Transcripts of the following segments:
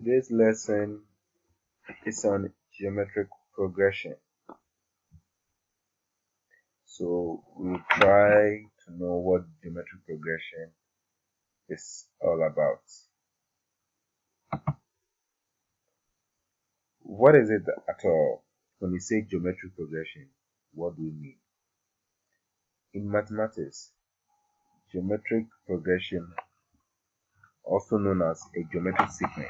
Today's lesson is on geometric progression. So we'll try to know what geometric progression is all about. What is it at all? When we say geometric progression, what do we mean? In mathematics, geometric progression, also known as a geometric sequence,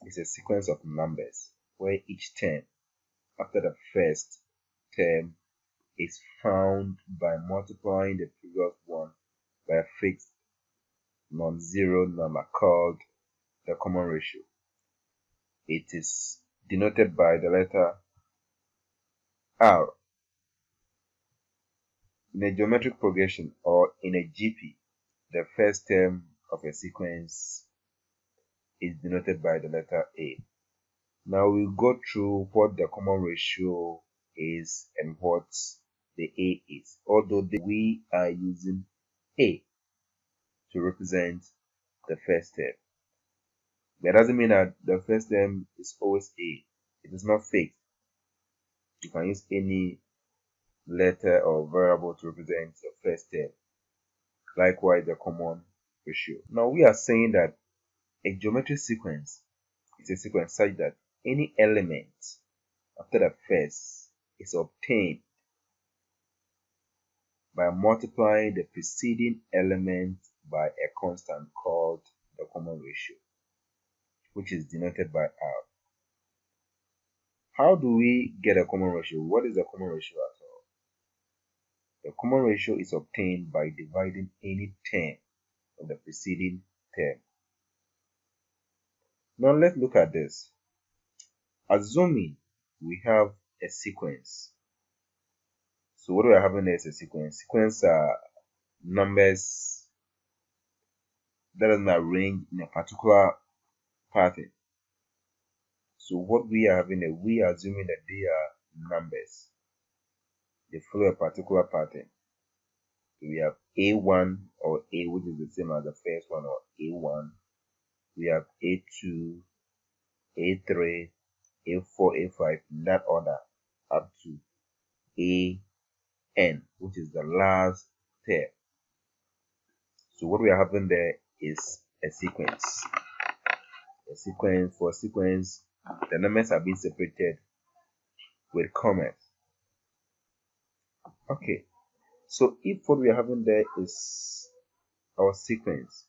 is a sequence of numbers where each term after the first term is found by multiplying the previous one by a fixed non-zero number called the common ratio. It is denoted by the letter R. In a geometric progression or in a GP, the first term of a sequence is denoted by the letter A. Now we'll go through what the common ratio is and what the A is, although we are using A to represent the first term. That doesn't mean that the first term is always A. It is not fixed. You can use any letter or variable to represent the first term. Likewise, the common ratio. Now we are saying that a geometric sequence is a sequence such that any element after the first is obtained by multiplying the preceding element by a constant called the common ratio, which is denoted by R. How do we get a common ratio? What is the common ratio at all? The common ratio is obtained by dividing any term of the preceding term. Now let's look at this. Assuming we have a sequence. So what we are having there is a sequence. Sequence are numbers that are arranged in a particular pattern. So what we are having there, we are assuming that they are numbers. They follow a particular pattern. We have A1 or A, which is the same as the first one, or A1. We have A2, A3, A4, A5, in that order up to AN, which is the last term. So what we are having there is a sequence. For a sequence, the numbers are being separated with commas. Okay, so if what we are having there is our sequence,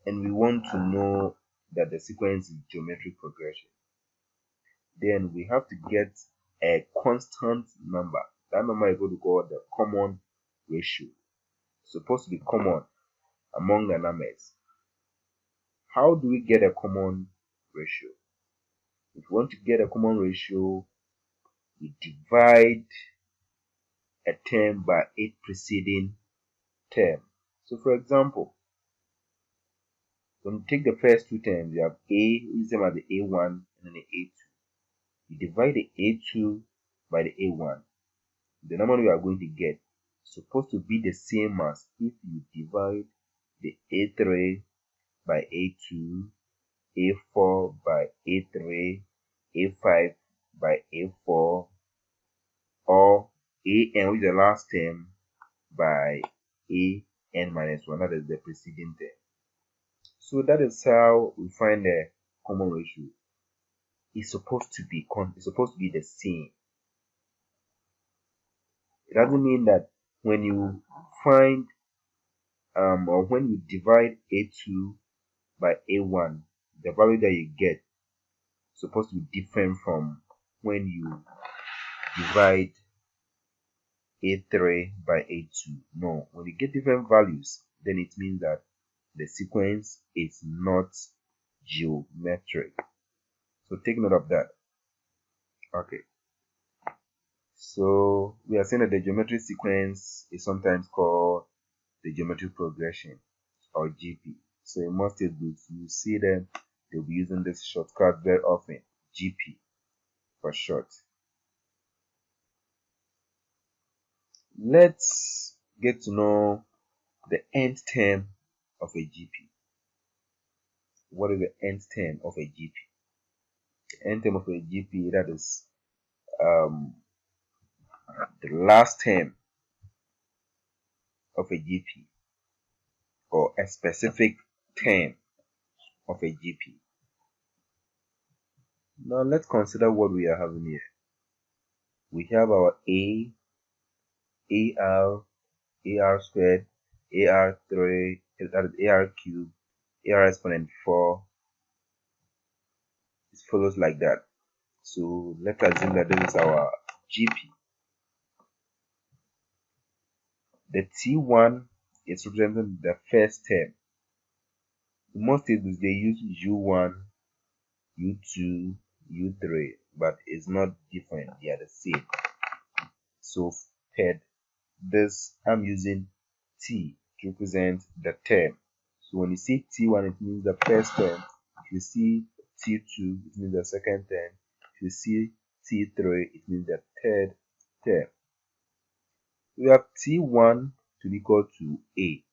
and we want to know that the sequence is geometric progression, then we have to get a constant number. That number is going to be called the common ratio. It's supposed to be common among the numbers. How do we get a common ratio? If we want to get a common ratio, we divide a term by its preceding term. So for example, when you take the first two terms, you have A, which is the same as the A1, and then the A2. You divide the A2 by the A1. The number we are going to get is supposed to be the same as if you divide the A3 by A2, A4 by A3, A5 by A4, or AN, which is the last term, by AN minus 1, that is the preceding term. So that is how we find the common ratio. It's supposed to be the same. It doesn't mean that when you find or when you divide A2 by A1, the value that you get is supposed to be different from when you divide A3 by A2. No, when you get different values, then it means that the sequence is not geometric. So take note of that. Okay. So we are saying that the geometric sequence is sometimes called the geometric progression or GP. So in most textbooks, you see them, they'll be using this shortcut very often, GP for short. Let's get to know the nth term of a GP. what is the nth term of a GP. The nth term of a GP, that is the last term of a GP, or a specific term of a GP. Now let's consider what we are having here. We have our A, AR, AR squared, AR3, that is AR cubed, AR exponent 4. It follows like that. So let's assume that this is our GP. The T1 is representing the first term. In most cases, they use U1, U2, U3, but it's not different. They are the same. So per this, I'm using T to represent the term. So when you see T1, it means the first term. If you see T2, it means the second term. If you see T3, it means the third term. We have T1 to be equal to A.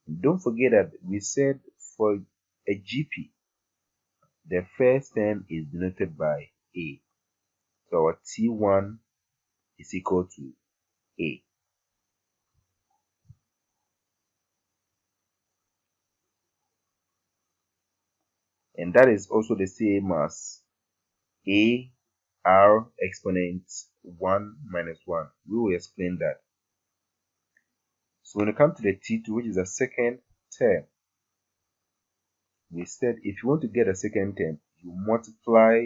And don't forget that we said for a GP, the first term is denoted by A. So our T1 is equal to A. And that is also the same as A R exponent 1 minus 1. We will explain that. So when it comes to the T2, which is the second term, we said if you want to get a second term, you multiply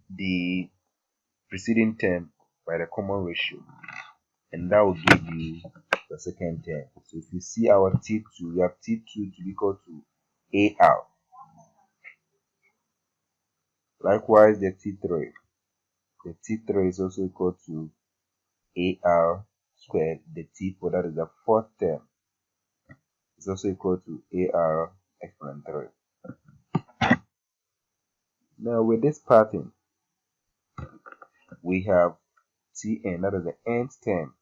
the preceding term by the common ratio, and that will give you the second term. So if you see our T2, we have T2 to be equal to AR. Likewise, the T3. The T3 is also equal to AR squared. The T4, that is the fourth term, is also equal to AR exponent 3. Now with this pattern, we have Tn, that is the nth term,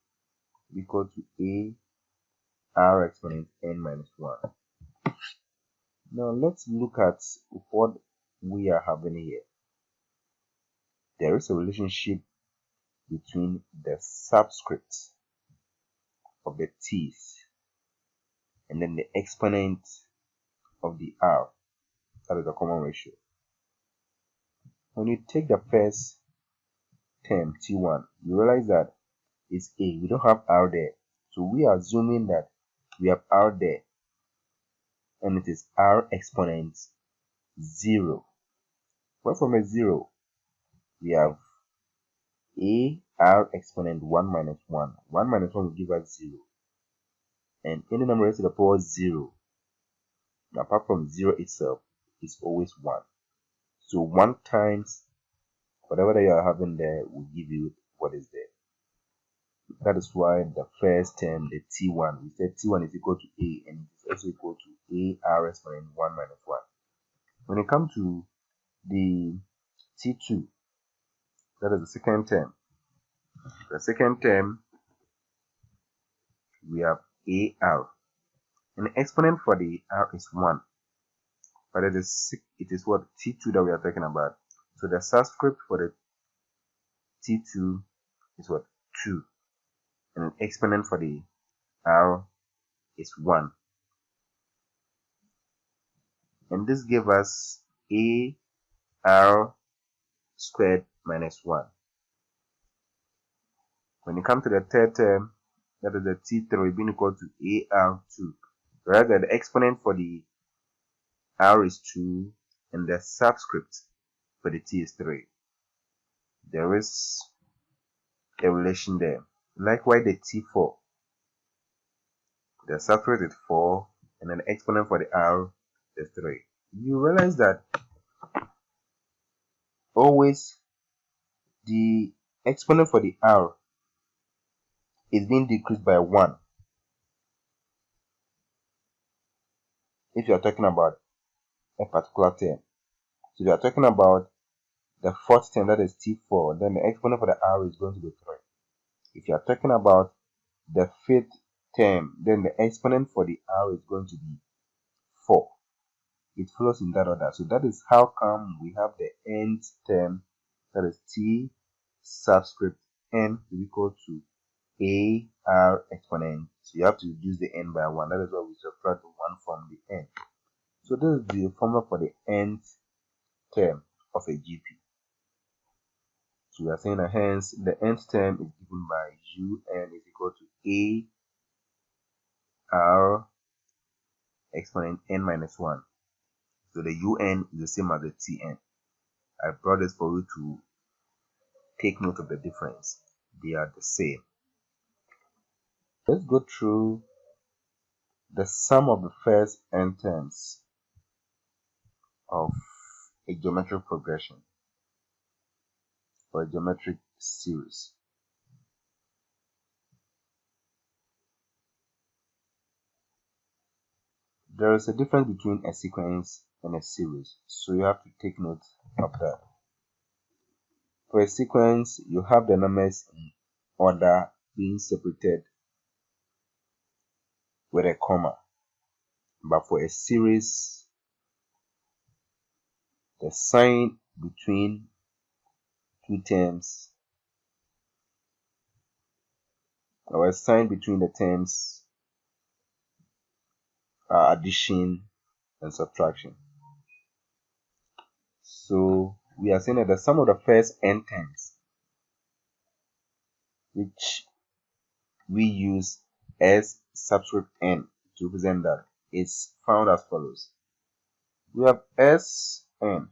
equal to AR exponent n minus 1. Now let's look at what we are having here. There is a relationship between the subscript of the t's and then the exponent of the r, that is the common ratio. When you take the first term T1, you realize that it's A. We don't have R there. So we are assuming that we have R there, and it is R exponent 0. Well, from a 0, we have AR exponent 1 minus 1. 1 minus 1 will give us 0. And any number raised to the power 0, apart from 0 itself, is always 1. So 1 times whatever that you are having there will give you what is there. That is why the first term, the T1, we said T1 is equal to A, and it is also equal to AR exponent 1 minus 1. When it comes to the T2, that is the second term. The second term, we have AR. And the exponent for the R is 1. But it is what? T2 that we are talking about. So the subscript for the T2 is what? 2. And the exponent for the R is 1. And this gives us AR squared minus 1. When you come to the third term, that is the T3 being equal to AR2. Whereas the exponent for the R is 2 and the subscript for the T is 3. There is a relation there. Likewise, the T4. The subscript is 4 and then the exponent for the R is 3. You realize that always the exponent for the R is being decreased by 1 if you are talking about a particular term. So if you are talking about the fourth term, that is T4, then the exponent for the R is going to be 3. If you are talking about the fifth term, then the exponent for the R is going to be it follows in that order. So that is how come we have the nth term, that is t subscript n is equal to a r exponent. So you have to reduce the n by 1. That is why we subtract 1 from the n. So this is the formula for the nth term of a GP. So we are saying that hence the nth term is given by un is equal to a r exponent n minus 1. So the un is the same as the tn. I brought this for you to take note of the difference. They are the same. Let's go through the sum of the first n terms of a geometric progression or a geometric series. There is a difference between a sequence and a series, so you have to take note of that. For a sequence, you have the numbers in order being separated with a comma. But for a series, the sign between two terms or a sign between the terms are addition and subtraction. So we are saying that the sum of the first n terms, which we use as subscript n to represent that, is found as follows. We have Sn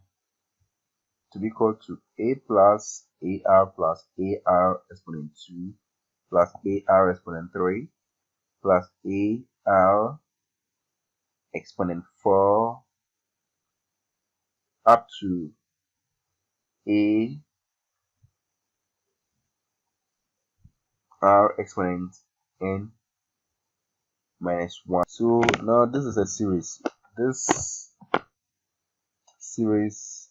to be equal to a plus ar exponent 2 plus ar exponent 3 plus ar exponent 4 up to a r exponent n minus 1. So now this is a series. This series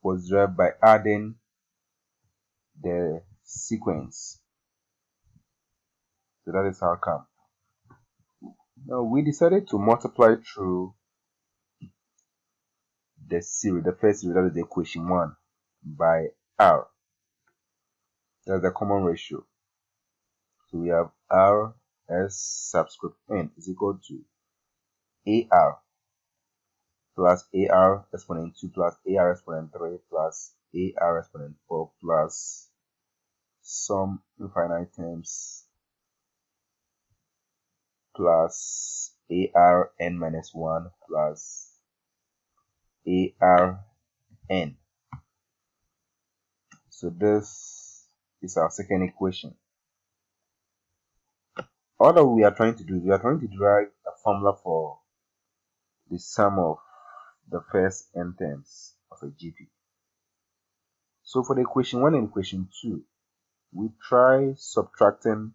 was derived by adding the sequence. So that is how come. Now we decided to multiply through the series, the first series, that is the equation 1, by r. That's the common ratio. So we have r s subscript n is equal to ar plus ar exponent 2 plus ar exponent 3 plus ar exponent 4 plus some infinite terms plus ar n minus 1 plus ar n. So this is our second equation. All that we are trying to do is we are trying to derive a formula for the sum of the first n terms of a GP. So for the equation 1 and equation 2, we try subtracting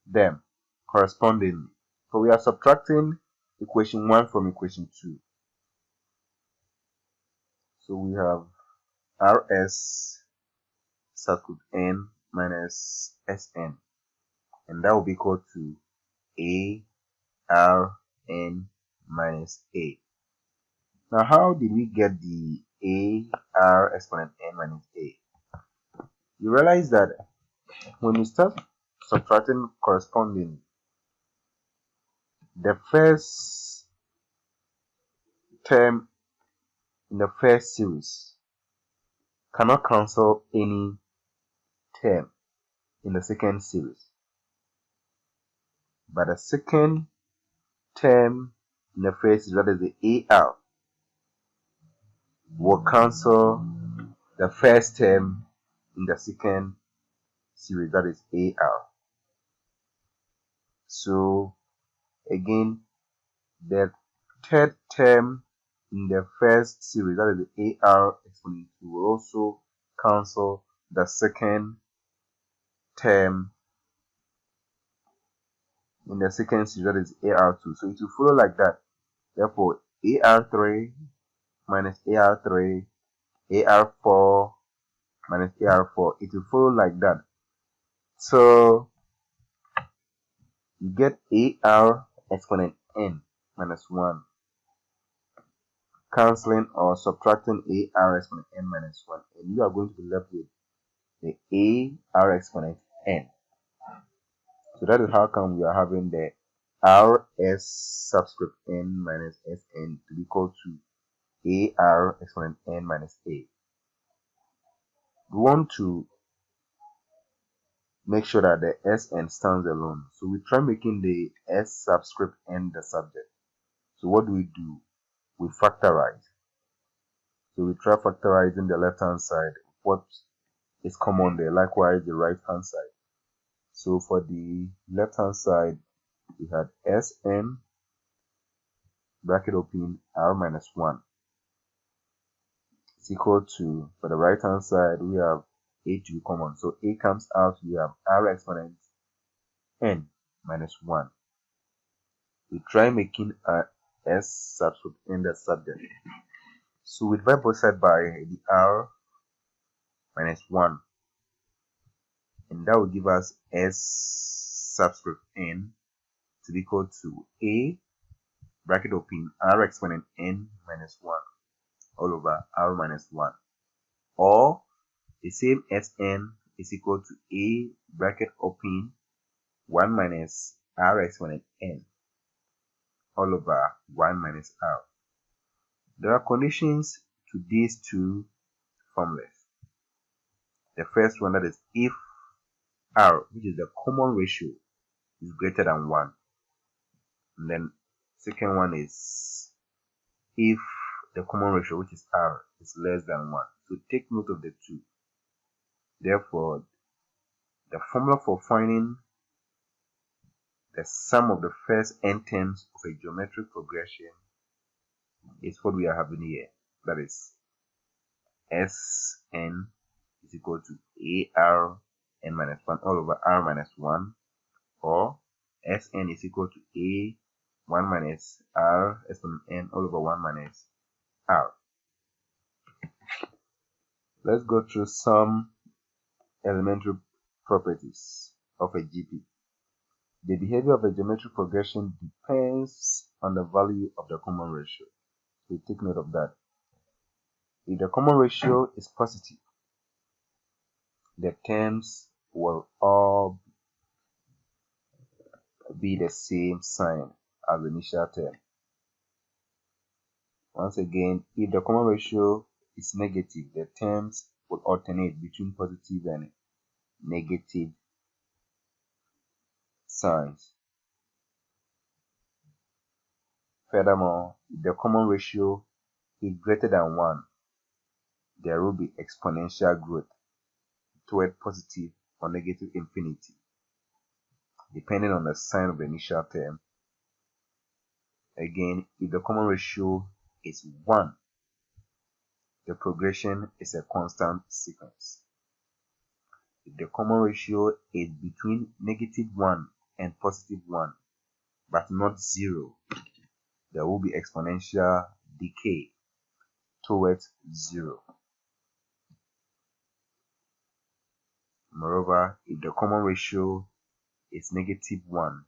them correspondingly. So we are subtracting equation 1 from equation 2. So we have rs subscript n minus sn, and that will be equal to a r n minus a. Now how did we get the a r exponent n minus a? You realize that when we start subtracting correspondingly, the first term in the first series cannot cancel any term in the second series, but the second term in the first series, that is the ar, will cancel the first term in the second series, that is ar. So again, the third term in the first series, that is the ar exponent 2, will also cancel the second term in the second series, that is ar2. So it will follow like that. Therefore, ar3 minus ar3, ar4 minus ar4, it will follow like that. So you get ar exponent n minus 1, cancelling or subtracting a r exponent n minus 1, and you are going to be left with the a r exponent n. So that is how come we are having the r s subscript n minus sn to be equal to a r exponent n minus a. We want to make sure that the sn stands alone. So we try making the s subscript n the subject. So what do? We factorize. So we try factorizing the left hand side. What is common there? Likewise, the right hand side. So for the left hand side, we had Sn bracket open r minus 1 is equal to, for the right hand side, we have a to be common. So a comes out, we have r exponent n minus 1. We try making a s subscript in the subject. So we divide both sides by the r minus 1, and that will give us s subscript n to be equal to a bracket open r exponent n minus 1 all over r minus 1, or the same Sn is equal to a bracket open 1 minus r exponent n all over 1 minus r. There are conditions to these two formulas. The first one, that is if r, which is the common ratio, is greater than 1. And then second one is if the common ratio, which is r, is less than 1. So take note of the two. Therefore, the formula for finding the sum of the first n terms of a geometric progression is what we are having here. That is Sn is equal to ar n minus 1 all over r minus 1, or Sn is equal to a 1 minus r exponent n all over 1 minus r. Let's go through some elementary properties of a GP. The behavior of a geometric progression depends on the value of the common ratio. So take note of that. If the common ratio is positive, the terms will all be the same sign as the initial term. Once again, if the common ratio is negative, the terms will alternate between positive and negative signs. Furthermore, if the common ratio is greater than 1, there will be exponential growth toward positive or negative infinity, depending on the sign of the initial term. Again, if the common ratio is 1, the progression is a constant sequence. If the common ratio is between negative 1 and positive 1, but not 0, there will be exponential decay towards 0. Moreover, if the common ratio is negative 1,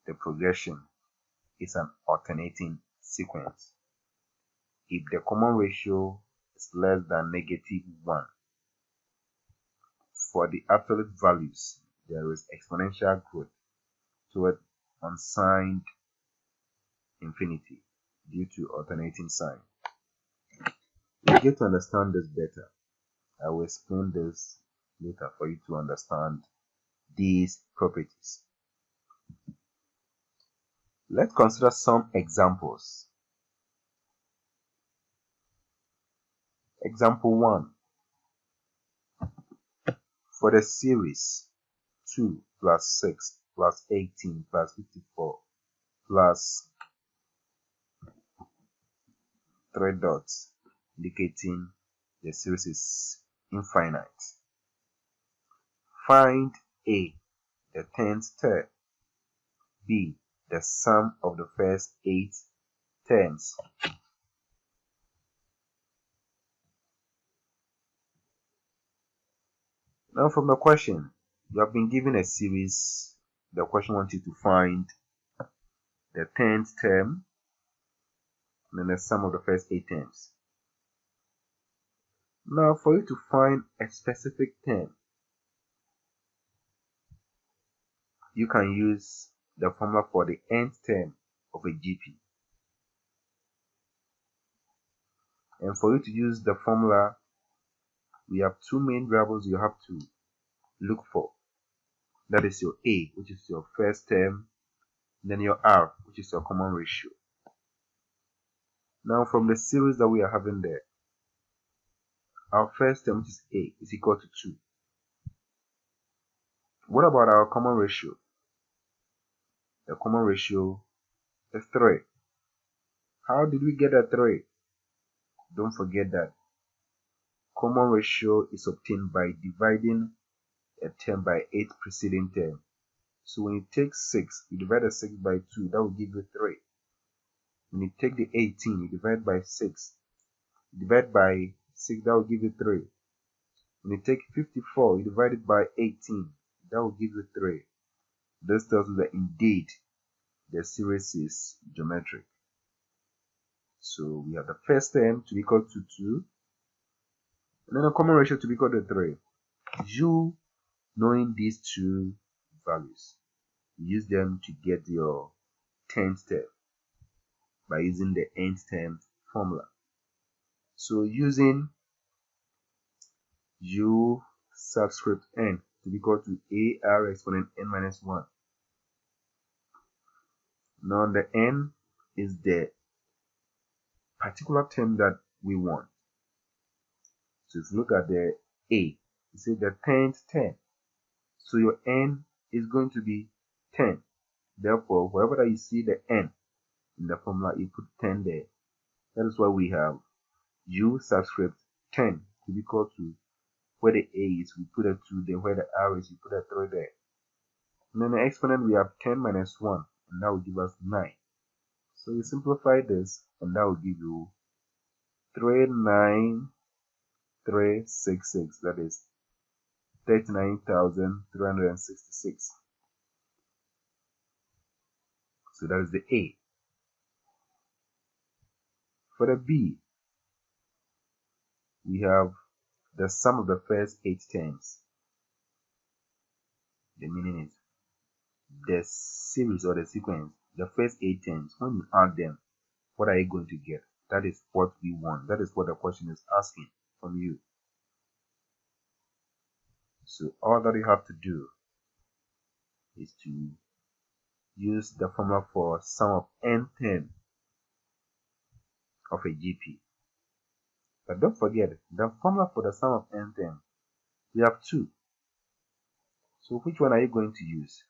the progression is an alternating sequence. If the common ratio is less than negative 1, for the absolute values, there is exponential growth toward unsigned infinity due to alternating sign. To get to understand this better, I will explain this later for you to understand these properties. Let's consider some examples. Example 1. For the series 2 plus 6 plus 18 plus 54 plus 3 dots, indicating the series is infinite. Find A, the 10th term, B, the sum of the first 8 terms. Now from the question, you have been given a series. The question wants you to find the 10th term, and then the sum of the first 8 terms. Now, for you to find a specific term, you can use the formula for the nth term of a GP. And for you to use the formula, we have two main variables you have to look for. That is your A, which is your first term, and then your R, which is your common ratio. Now, from the series that we are having there, our first term, which is A, is equal to 2. What about our common ratio? The common ratio is 3. How did we get a 3? Don't forget that common ratio is obtained by dividing a term by 8 preceding term. So when you take 6, you divide the 6 by 2, that will give you 3. When you take the 18, you divide by 6, you divide by 6, that will give you 3. When you take 54, you divide it by 18, that will give you 3. This tells us that indeed the series is geometric. So we have the first term to be equal to 2, and then a common ratio to be equal to 3. You knowing these two values, use them to get your 10th term by using the nth term formula. So using u subscript n to be equal to ar exponent n minus 1. Now the n is the particular term that we want. So if you look at the A, you see the 10th term. So your n is going to be 10. Therefore, wherever that you see the n in the formula, you put 10 there. That is why we have u subscript 10 to be equal to where the A is, we put a 2 there. Where the R is, we put a 3 there. And then the exponent, we have 10 minus 1, and that will give us 9. So you simplify this, and that will give you 39366. That is 39,366. So that is the A. For the B, we have the sum of the first 8 terms. The meaning is the series or the sequence, the first 8 terms, when you add them, what are you going to get? That is what we want. That is what the question is asking from you. So all that you have to do is to use the formula for sum of n term of a GP. But don't forget, the formula for the sum of n term, we have 2. So which one are you going to use?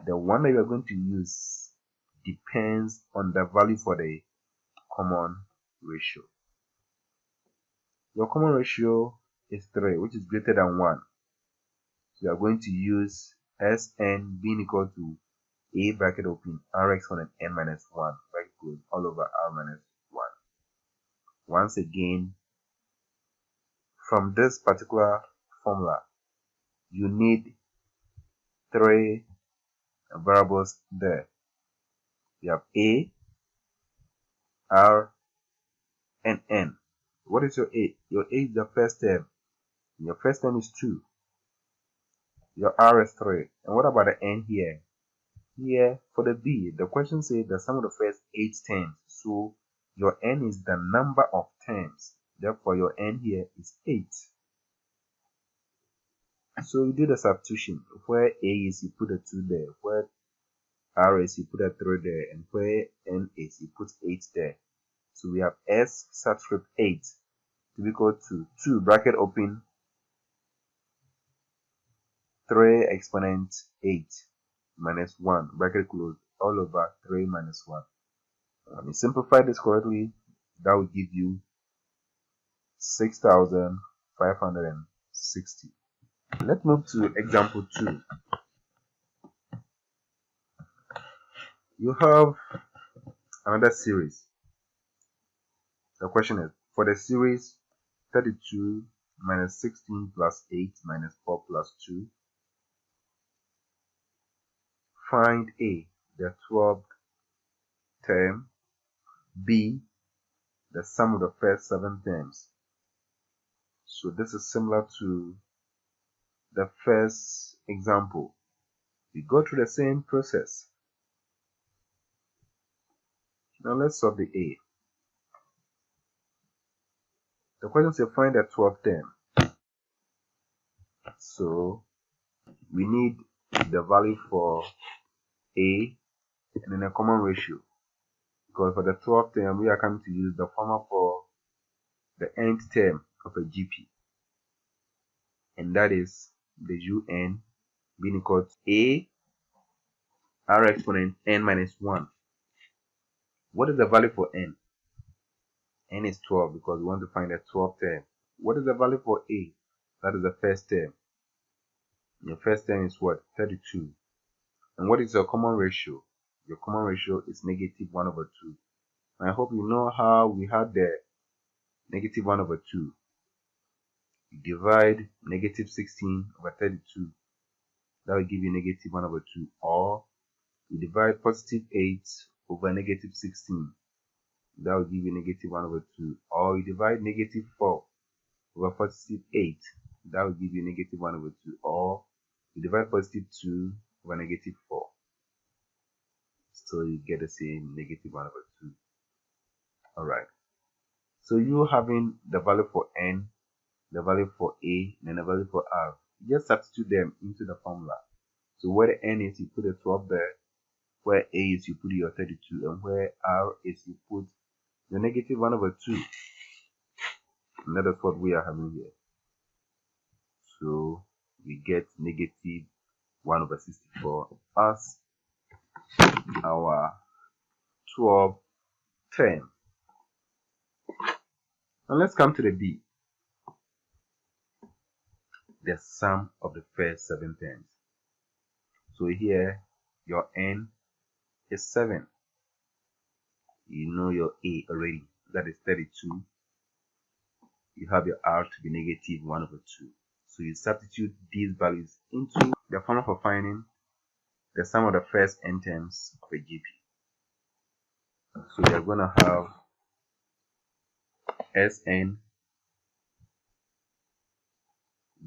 The one that you are going to use depends on the value for the common ratio. Your common ratio is 3, which is greater than 1. So you are going to use Sn being equal to a bracket open r exponent n minus 1 bracket close all over r minus 1. Once again, from this particular formula, you need 3 variables there. You have a, r, and n. What is your a? Your a is the first term. Your first term is 2. Your r is 3. And what about the n here? Here, for the B, the question says the sum of the first 8 terms. So your n is the number of terms. Therefore, your n here is 8. So you do the substitution. Where a is, you put a 2 there. Where r is, you put a 3 there. And where n is, you put 8 there. So we have S subscript 8 to be equal to 2 bracket open 3 exponent 8 minus 1 bracket close all over 3 minus 1. When you simplify this correctly, that will give you 6,560. Let's move to example 2. You have another series. The question is, for the series 32 minus 16 plus 8 minus 4 plus 2, find A, the 12th term. B, the sum of the first 7 terms. So this is similar to the first example. We go through the same process. Now let's solve the A. The question says find the 12th term. So we need the value for A and then a common ratio. Because for the 12th term, we are coming to use the formula for the nth term of a GP. And that is the UN being equal to A R exponent n minus 1. What is the value for n? N is 12 because we want to find the 12th term. What is the value for A? That is the first term. Your first term is what? 32. And what is your common ratio? Your common ratio is negative 1 over 2. And I hope you know how we had the negative 1 over 2. You divide negative 16 over 32. That will give you negative 1 over 2. Or you divide positive 8 over negative 16. That will give you negative 1 over 2. Or you divide negative 4 over positive 8. That will give you negative 1 over 2. Or you divide positive 2 over negative 4. So you get the same negative 1 over 2. Alright. So you having the value for n, the value for A, and the value for R. Just substitute them into the formula. So where the n is, you put a 12 there. Where A is, you put your 32. And where R is, you put the negative 1 over 2. And that is what we are having here. So we get negative 1 over 64 as our 12th term. Now let's come to the B. The sum of the first 7 terms. So here your n is 7. You know your A already. That is 32. You have your R to be negative 1 over 2. So you substitute these values into the formula for finding the sum of the first n terms of a GP. So we are going to have Sn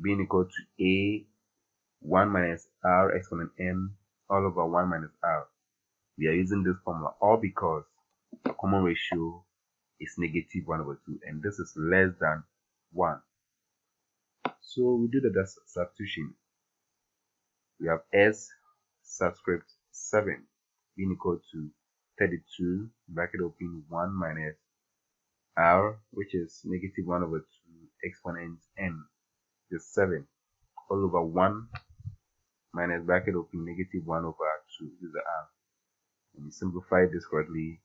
being equal to A 1 minus R exponent n all over 1 minus R. We are using this formula all because the common ratio is negative 1 over 2 and this is less than 1. So we do the substitution. We have S subscript 7 being equal to 32 bracket open 1 minus R, which is negative 1 over 2 exponent n is 7 all over 1 minus bracket open negative 1 over 2 is the R. When you simplify this correctly,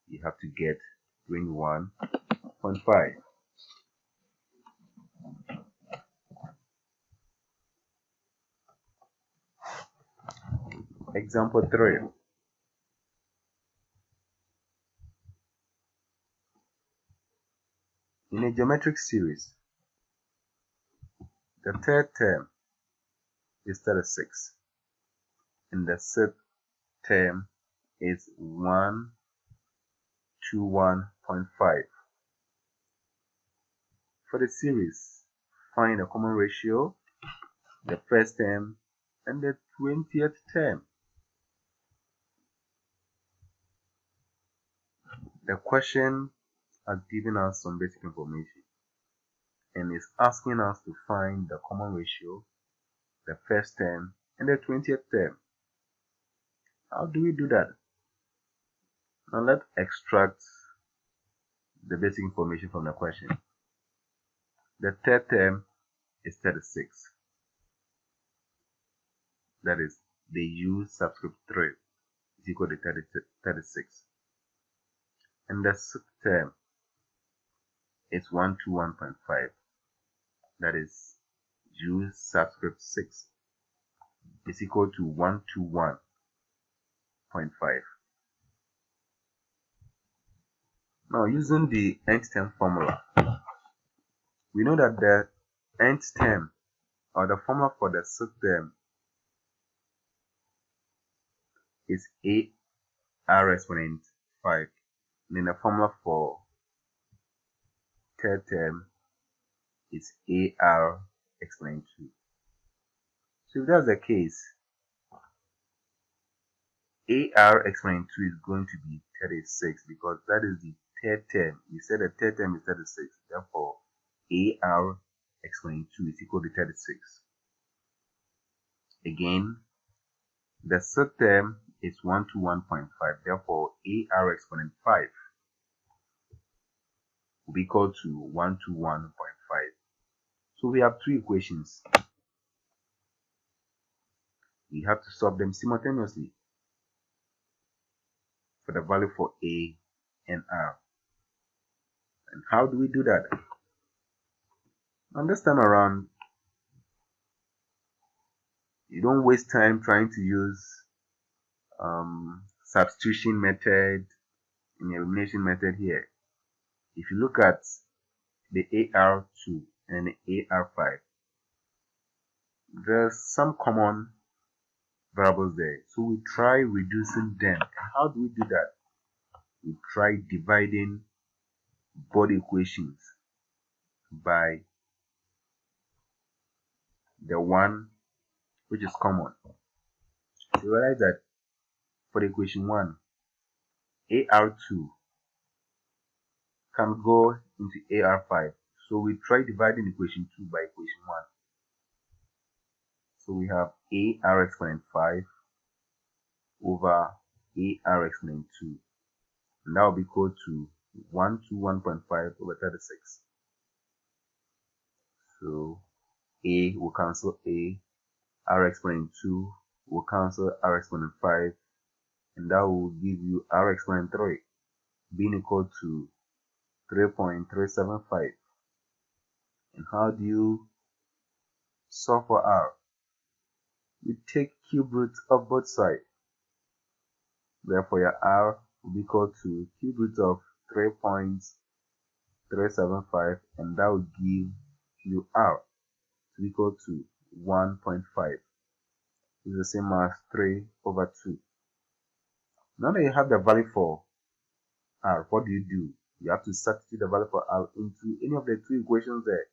you have to get 21.5. Example 3. In a geometric series, the third term is 36 and the sixth term is 121.5. For the series, find the common ratio, the first term, and the 20th term. The question has given us some basic information and is asking us to find the common ratio, the first term, and the 20th term. How do we do that? Now let's extract the basic information from the question. The third term is 36. That is, the U subscript 3 is equal to 36. And the sixth term is 121.5. That is, U subscript 6 is equal to 121.5. Now, using the nth term formula, we know that the nth term, or the formula for the sixth term, is AR exponent 5. And then the formula for third term is AR exponent 2. So if that's the case, AR exponent 2 is going to be 36 because that is the third term. You said the third term is 36. Therefore, AR exponent 2 is equal to 36. Again, the third term is 121.5. Therefore, AR exponent 5 will be equal to 121.5. So we have two equations. We have to solve them simultaneously for the value for A and R. And how do we do that? And this time around, you don't waste time trying to use substitution method and elimination method here. If you look at the AR2 and the AR5, there's some common variables there. So we try reducing them. How do we do that? We try dividing both equations by the one which is common. So you realize that for the equation 1, AR2 can go into AR5. So we try dividing equation 2 by equation 1. So we have AR exponent 5 over AR exponent 2. And that will be equal to 121.5 over 36. So A will cancel A, R exponent 2 will cancel R exponent 5, and that will give you R exponent 3 being equal to 3.375. And how do you solve for R? You take cube root of both sides. Therefore, your R will be equal to cube root of 3.375, and that will give you R to be equal to 1.5. Is the same as 3 over 2. Now that you have the value for R, what do? You have to substitute the value for R into any of the two equations there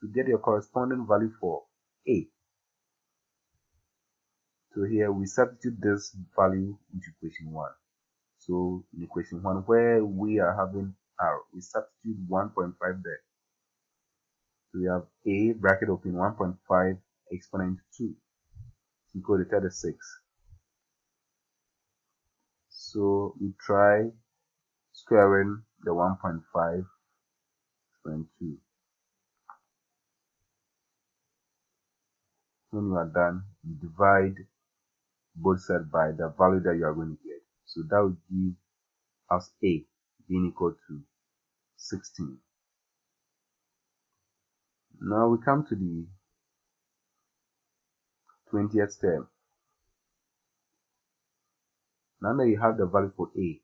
to get your corresponding value for A. So here we substitute this value into equation 1. So in equation 1 where we are having R, we substitute 1.5 there. So we have A bracket open 1.5 exponent 2 equal to 36. So we try squaring the 1.5 exponent 2. When you are done, you divide both sides by the value that you are going to get. So that will give us A being equal to 16. Now we come to the 20th term. Now that you have the value for A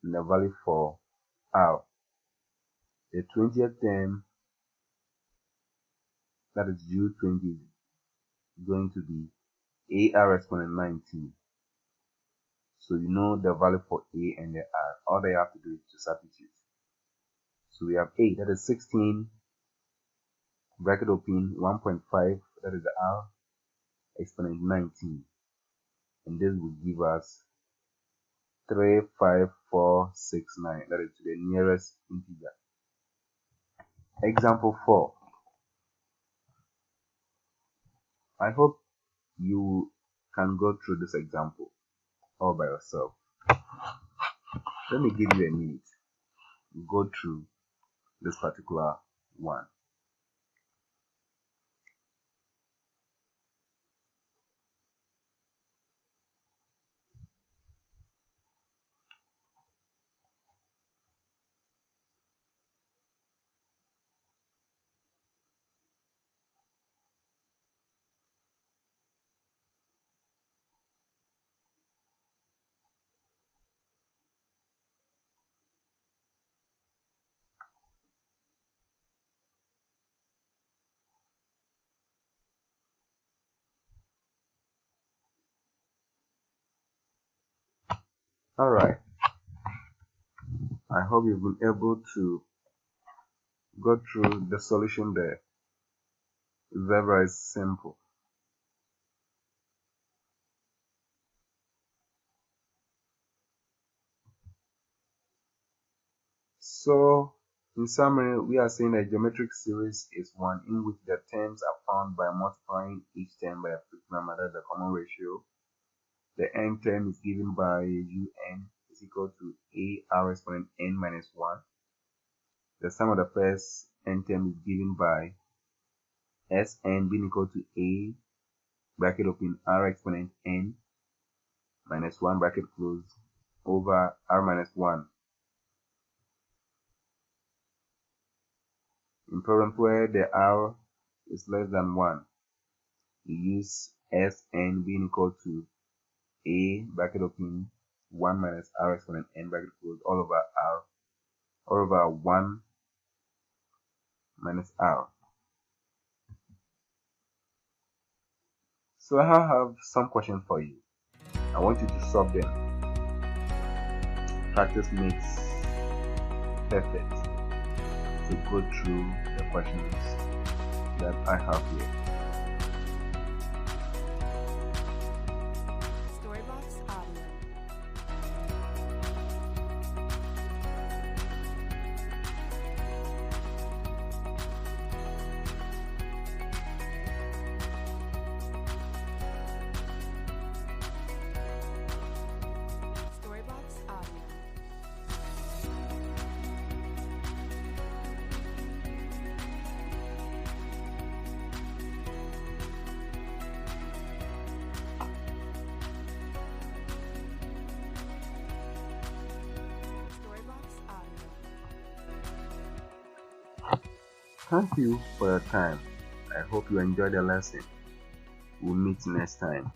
and the value for R, the 20th term, that is U20, is going to be AR exponent 19. So you know the value for A and the R. All they have to do is to substitute. So we have A, that is 16, bracket open 1.5, that is the R, exponent 19. And this will give us 35469, that is to the nearest integer. Example 4. I hope you can go through this example all by yourself. Let me give you a minute. Go through this particular one. Alright, I hope you've been able to go through the solution there. It's very, very simple. So, in summary, we are saying a geometric series is one in which the terms are found by multiplying each term by a fixed number, that's the common ratio. The n term is given by un is equal to a r exponent n minus 1. The sum of the first n term is given by Sn being equal to a bracket open r exponent n minus 1 bracket close over r minus 1. In problems where the r is less than 1, we use Sn being equal to a bracket open 1 minus r exponent n bracket close all over 1 minus r. So I have some questions for you. I want you to solve them. Practice makes perfect. So go through the questions that I have here. Storybox Audio. Storybox Audio. Storybox Audio. Thank you for your time. I hope you enjoyed the lesson. We'll meet next time.